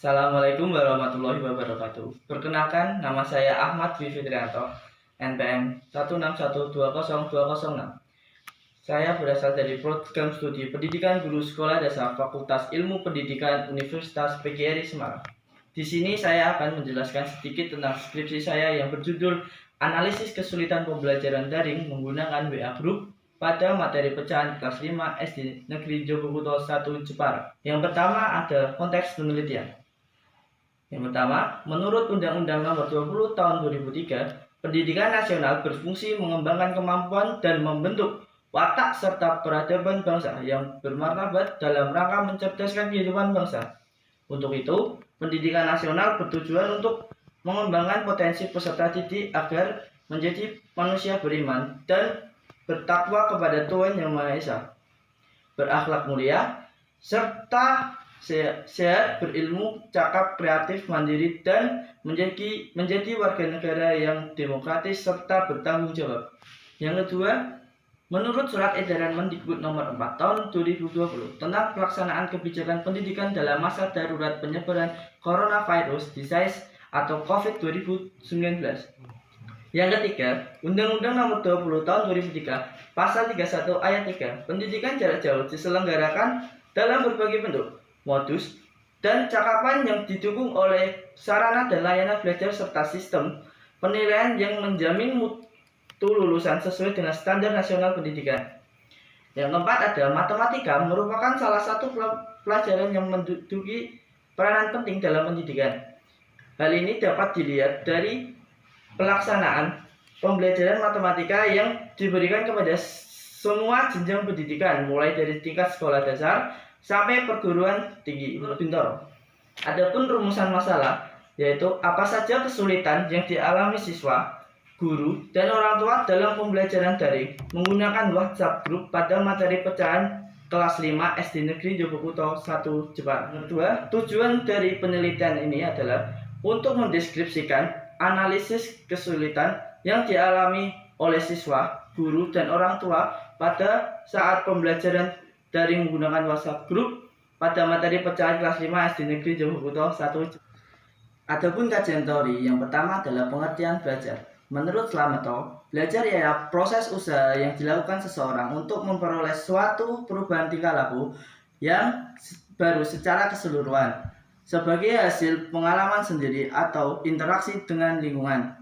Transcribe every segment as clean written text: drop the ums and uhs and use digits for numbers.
Assalamualaikum warahmatullahi wabarakatuh. Perkenalkan, nama saya Ahmad Dwi Fitrianto, NPM 161202006. Saya berasal dari program studi Pendidikan Guru Sekolah Dasar Fakultas Ilmu Pendidikan Universitas PGRI Semarang. Di sini saya akan menjelaskan sedikit tentang skripsi saya yang berjudul Analisis Kesulitan Pembelajaran Daring Menggunakan WA Group pada materi pecahan kelas 5 SD Negeri Jogokuto 1 Jepara. Yang pertama ada konteks penelitian. Yang pertama, menurut Undang-Undang Nomor 20 Tahun 2003, pendidikan nasional berfungsi mengembangkan kemampuan dan membentuk watak serta peradaban bangsa yang bermartabat dalam rangka mencerdaskan kehidupan bangsa. Untuk itu, pendidikan nasional bertujuan untuk mengembangkan potensi peserta didik agar menjadi manusia beriman dan bertakwa kepada Tuhan Yang Maha Esa, berakhlak mulia, serta sehat, berilmu, cakap, kreatif, mandiri, dan menjadi warga negara yang demokratis serta bertanggung jawab. Yang kedua, menurut Surat Edaran Mendikbud Nomor 4 Tahun 2020 tentang pelaksanaan kebijakan pendidikan dalam masa darurat penyebaran coronavirus disease atau COVID-19. Yang ketiga, Undang-Undang Nomor 20 Tahun 2003 Pasal 31 Ayat 3, pendidikan jarak jauh diselenggarakan dalam berbagai bentuk, modus, dan cakapan yang didukung oleh sarana dan layanan belajar serta sistem penilaian yang menjamin mutu lulusan sesuai dengan standar nasional pendidikan. Yang keempat ada matematika, merupakan salah satu pelajaran yang menduduki peranan penting dalam pendidikan. Hal ini dapat dilihat dari pelaksanaan pembelajaran matematika yang diberikan kepada semua jenjang pendidikan, mulai dari tingkat sekolah dasar sampai perguruan tinggi Bintoro. Adapun rumusan masalah, yaitu apa saja kesulitan yang dialami siswa, guru, dan orang tua dalam pembelajaran daring menggunakan WhatsApp Group pada materi pecahan kelas 5 SD Negeri Jogokuto 1 Jepara. Kedua, tujuan dari penelitian ini adalah untuk mendeskripsikan analisis kesulitan yang dialami oleh siswa, guru, dan orang tua pada saat pembelajaran daring menggunakan WhatsApp Group pada materi pecahan kelas 5 SD Negeri Jogokuto 1. Adapun kajian teori, yang pertama adalah pengertian belajar. Menurut Slameto, belajar ialah proses usaha yang dilakukan seseorang untuk memperoleh suatu perubahan tingkah laku yang baru secara keseluruhan, sebagai hasil pengalaman sendiri atau interaksi dengan lingkungan.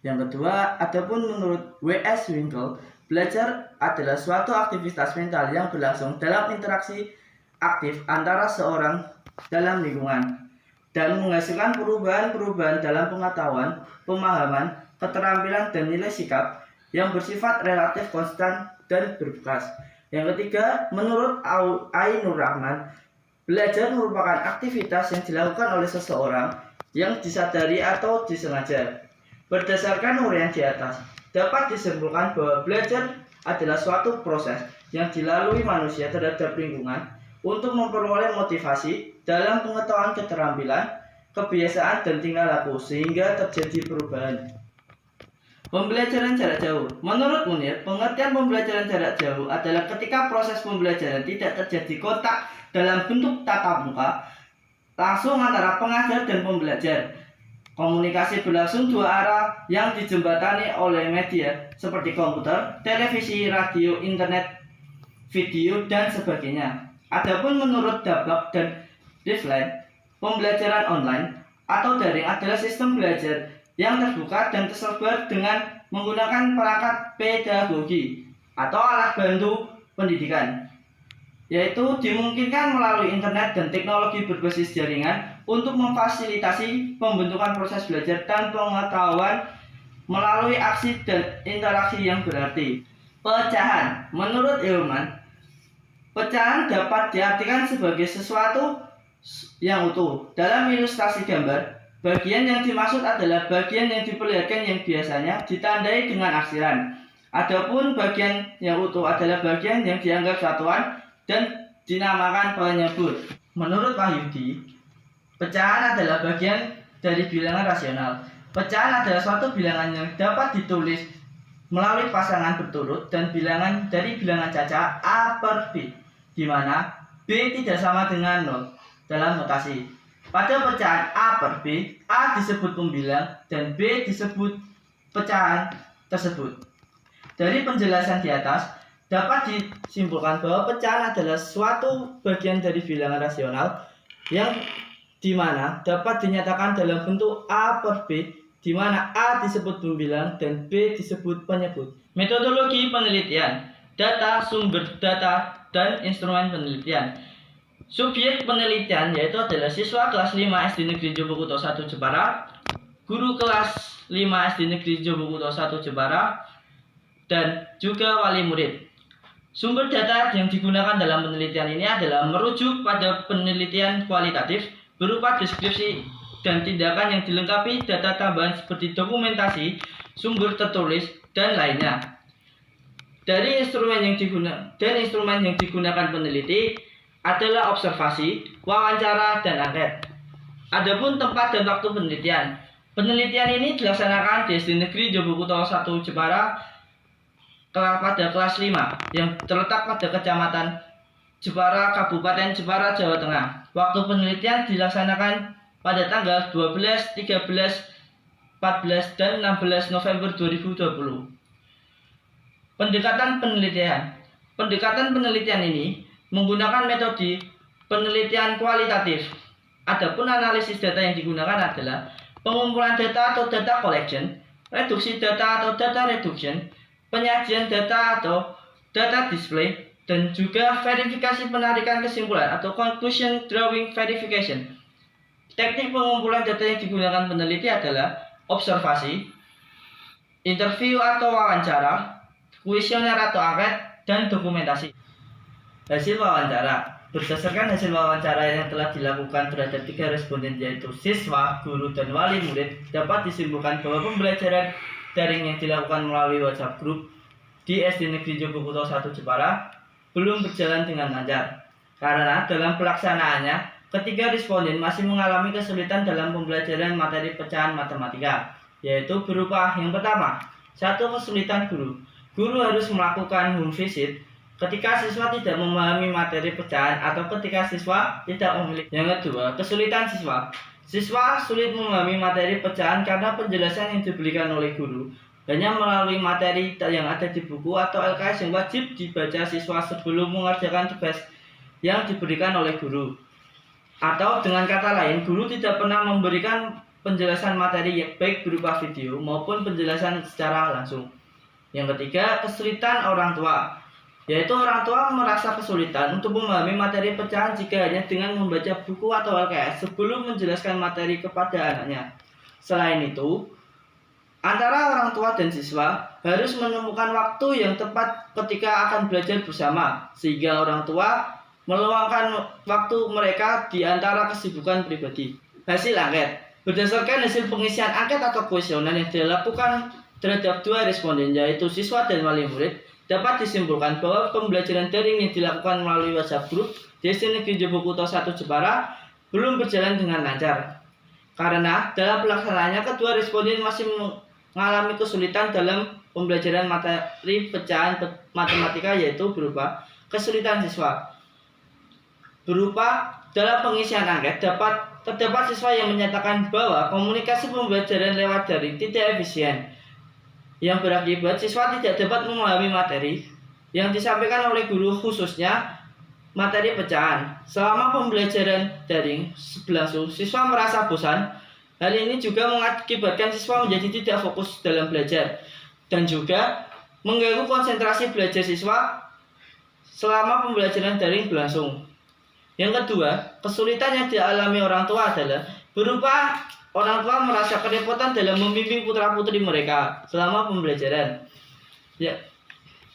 Yang kedua, adapun menurut W.S. Winkel, belajar adalah suatu aktivitas mental yang berlangsung dalam interaksi aktif antara seorang dalam lingkungan dan menghasilkan perubahan-perubahan dalam pengetahuan, pemahaman, keterampilan, dan nilai sikap yang bersifat relatif konstan dan berbekas. Yang ketiga, menurut Ainur Rahman, belajar merupakan aktivitas yang dilakukan oleh seseorang yang disadari atau disengaja. Berdasarkan uraian di atas, dapat disimpulkan bahwa belajar adalah suatu proses yang dilalui manusia terhadap lingkungan untuk memperoleh motivasi dalam pengetahuan, keterampilan, kebiasaan, dan tingkah laku sehingga terjadi perubahan. Pembelajaran jarak jauh. Menurut Munir, pengertian pembelajaran jarak jauh adalah ketika proses pembelajaran tidak terjadi kontak dalam bentuk tatap muka langsung antara pengajar dan pembelajar. Komunikasi berlangsung dua arah yang dijembatani oleh media seperti komputer, televisi, radio, internet, video, dan sebagainya. Adapun menurut Dablak dan Riflen, pembelajaran online atau daring adalah sistem belajar yang terbuka dan tersebar dengan menggunakan perangkat pedagogi atau alat bantu pendidikan, yaitu dimungkinkan melalui internet dan teknologi berbasis jaringan untuk memfasilitasi pembentukan proses belajar dan pengetahuan melalui aksi dan interaksi yang berarti. Pecahan. Menurut Hillman, pecahan dapat diartikan sebagai sesuatu yang utuh. Dalam ilustrasi gambar, bagian yang dimaksud adalah bagian yang diperlihatkan yang biasanya ditandai dengan aksiran. Adapun bagian yang utuh adalah bagian yang dianggap satuan dan dinamakan penyebut. Menurut Wahyudi, pecahan adalah bagian dari bilangan rasional. Pecahan adalah suatu bilangan yang dapat ditulis melalui pasangan berturut dan bilangan dari bilangan caca A per B, di mana B tidak sama dengan 0 dalam notasi. Pada pecahan A per B, A disebut pembilang dan B disebut pecahan tersebut. Dari penjelasan di atas, dapat disimpulkan bahwa pecahan adalah suatu bagian dari bilangan rasional yang dimana dapat dinyatakan dalam bentuk A per B, di mana A disebut pembilang dan B disebut penyebut. Metodologi penelitian, data, sumber data, dan instrumen penelitian. Subjek penelitian yaitu adalah siswa kelas 5 SD Negeri Jobokuto 1 Jepara, guru kelas 5 SD Negeri Jobokuto 1 Jepara, dan juga wali murid. Sumber data yang digunakan dalam penelitian ini adalah merujuk pada penelitian kualitatif berupa deskripsi dan tindakan yang dilengkapi data tambahan seperti dokumentasi, sumber tertulis, dan lainnya. Dari instrumen yang digunakan peneliti adalah observasi, wawancara, dan angket. Adapun tempat dan waktu penelitian. Penelitian ini dilaksanakan di SD Negeri Jobokuto 1 Jepara pada kelas 5 yang terletak pada Kecamatan Jepara, Kabupaten Jepara, Jawa Tengah. Waktu penelitian dilaksanakan pada tanggal 12, 13, 14, dan 16 November 2020. Pendekatan penelitian. Pendekatan penelitian ini menggunakan metode penelitian kualitatif. Adapun analisis data yang digunakan adalah pengumpulan data atau data collection, reduksi data atau data reduction, penyajian data atau data display, dan juga verifikasi penarikan kesimpulan atau conclusion drawing verification. Teknik pengumpulan data yang digunakan peneliti adalah observasi, interview atau wawancara, kuesioner atau angket, dan dokumentasi. Hasil wawancara. Berdasarkan hasil wawancara yang telah dilakukan terhadap 3 responden yaitu siswa, guru, dan wali murid, dapat disimpulkan bahwa pembelajaran daring yang dilakukan melalui WhatsApp Group di SD Negeri Jobokuto 1 Jepara belum berjalan dengan lancar. Karena dalam pelaksanaannya, ketiga responden masih mengalami kesulitan dalam pembelajaran materi pecahan matematika, yaitu berupa yang pertama, satu kesulitan guru. Guru harus melakukan home visit ketika siswa tidak memahami materi pecahan atau ketika siswa tidak memiliki. Yang kedua, kesulitan siswa. Siswa sulit memahami materi pecahan karena penjelasan yang diberikan oleh guru hanya melalui materi yang ada di buku atau LKS yang wajib dibaca siswa sebelum mengerjakan tugas yang diberikan oleh guru. Atau dengan kata lain, guru tidak pernah memberikan penjelasan materi baik berupa video maupun penjelasan secara langsung. Yang ketiga, kesulitan orang tua. Yaitu orang tua merasa kesulitan untuk memahami materi pecahan jika hanya dengan membaca buku atau LKS sebelum menjelaskan materi kepada anaknya. Selain itu, antara orang tua dan siswa harus menemukan waktu yang tepat ketika akan belajar bersama, sehingga orang tua meluangkan waktu mereka di antara kesibukan pribadi. Hasil angket. Berdasarkan hasil pengisian angket atau kuesioner yang dilakukan terhadap 2 responden yaitu siswa dan wali murid, dapat disimpulkan bahwa pembelajaran daring yang dilakukan melalui WhatsApp Group di SD Negeri Jobokuto 1 Jepara belum berjalan dengan lancar. Karena dalam pelaksanaannya kedua responden masih mengalami kesulitan dalam pembelajaran materi pecahan matematika, yaitu berupa kesulitan siswa. Berupa dalam pengisian angket terdapat siswa yang menyatakan bahwa komunikasi pembelajaran lewat daring tidak efisien, yang berakibat siswa tidak dapat memahami materi yang disampaikan oleh guru, khususnya materi pecahan. Selama pembelajaran daring berlangsung, siswa merasa bosan. Hal ini juga mengakibatkan siswa menjadi tidak fokus dalam belajar dan juga mengganggu konsentrasi belajar siswa selama pembelajaran daring berlangsung. Yang kedua, kesulitan yang dialami orang tua adalah berupa orang tua merasa kerepotan dalam membimbing putra-putri mereka selama pembelajaran. Ya.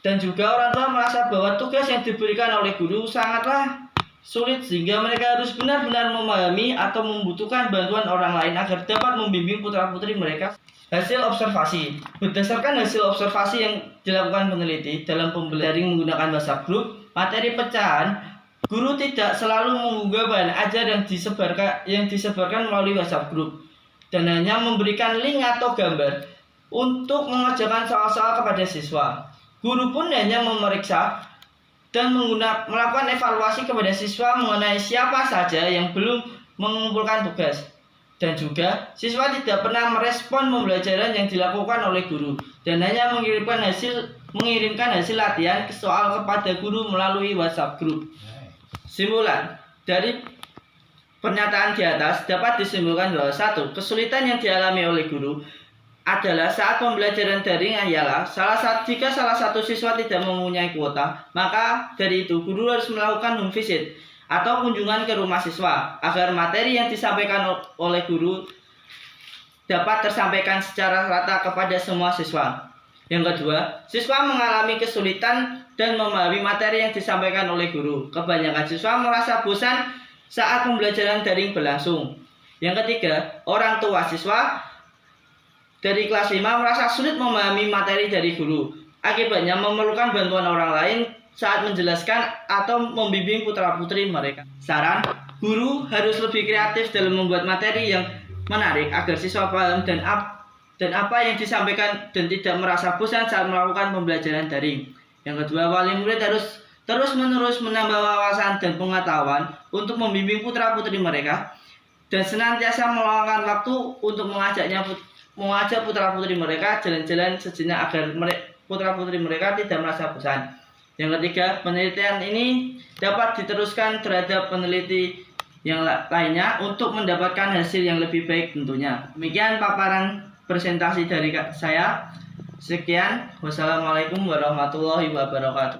Dan juga orang tua merasa bahwa tugas yang diberikan oleh guru sangatlah sulit sehingga mereka harus benar-benar memahami atau membutuhkan bantuan orang lain agar dapat membimbing putra-putri mereka. Hasil observasi. Berdasarkan hasil observasi yang dilakukan peneliti dalam pembelajaran menggunakan WhatsApp Group, materi pecahan, guru tidak selalu mengunggah bahan ajar yang disebarkan melalui WhatsApp Group dan hanya memberikan link atau gambar untuk mengerjakan soal-soal kepada siswa. Guru pun hanya memeriksa dan melakukan evaluasi kepada siswa mengenai siapa saja yang belum mengumpulkan tugas. Dan juga, siswa tidak pernah merespon pembelajaran yang dilakukan oleh guru dan hanya mengirimkan hasil latihan soal kepada guru melalui WhatsApp group. Simpulan dari pernyataan di atas dapat disimpulkan bahwa 1. Kesulitan yang dialami oleh guru adalah saat pembelajaran daring ialah jika salah satu siswa tidak mempunyai kuota, maka dari itu guru harus melakukan home visit atau kunjungan ke rumah siswa agar materi yang disampaikan oleh guru dapat tersampaikan secara rata kepada semua siswa. Yang kedua, siswa mengalami kesulitan dan memahami materi yang disampaikan oleh guru. Kebanyakan siswa merasa bosan saat pembelajaran daring berlangsung. Yang ketiga, orang tua siswa dari kelas 5 merasa sulit memahami materi dari guru. Akibatnya memerlukan bantuan orang lain saat menjelaskan atau membimbing putra-putri mereka. Saran, guru harus lebih kreatif dalam membuat materi yang menarik agar siswa paham dan apa yang disampaikan dan tidak merasa bosan saat melakukan pembelajaran daring. Yang kedua, wali murid harus terus-menerus menambah wawasan dan pengetahuan untuk membimbing putra-putri mereka dan senantiasa meluangkan waktu untuk mengajak putra-putri mereka jalan-jalan sejenak agar putra-putri mereka tidak merasa bosan. Yang ketiga, penelitian ini dapat diteruskan terhadap peneliti yang lainnya untuk mendapatkan hasil yang lebih baik tentunya. Demikian paparan presentasi dari saya. Sekian, wassalamualaikum warahmatullahi wabarakatuh.